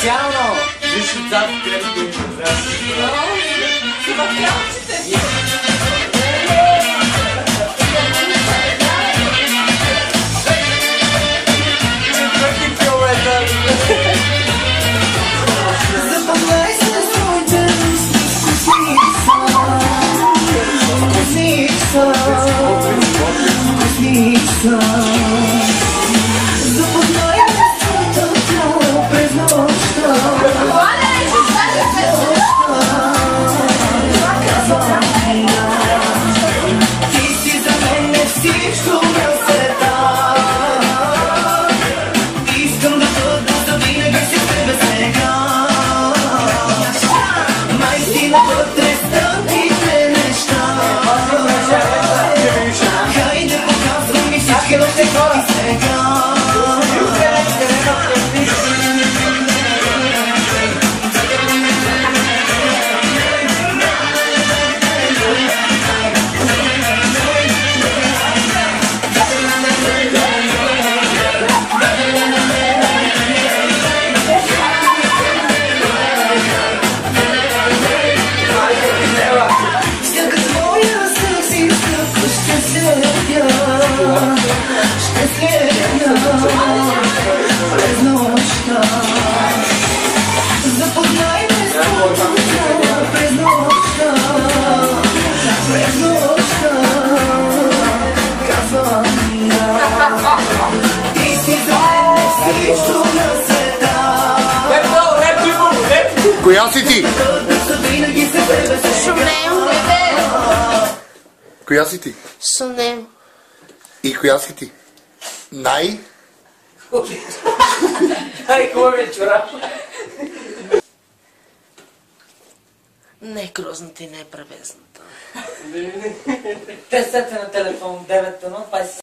Специално! Виж отзад, където им Коя си ти? Шумео. Коя си ти? Шумео. И коя си ти? Най? Най-хубавия чорап. Не грозната и не правезната. Те сете на телефон 9-1,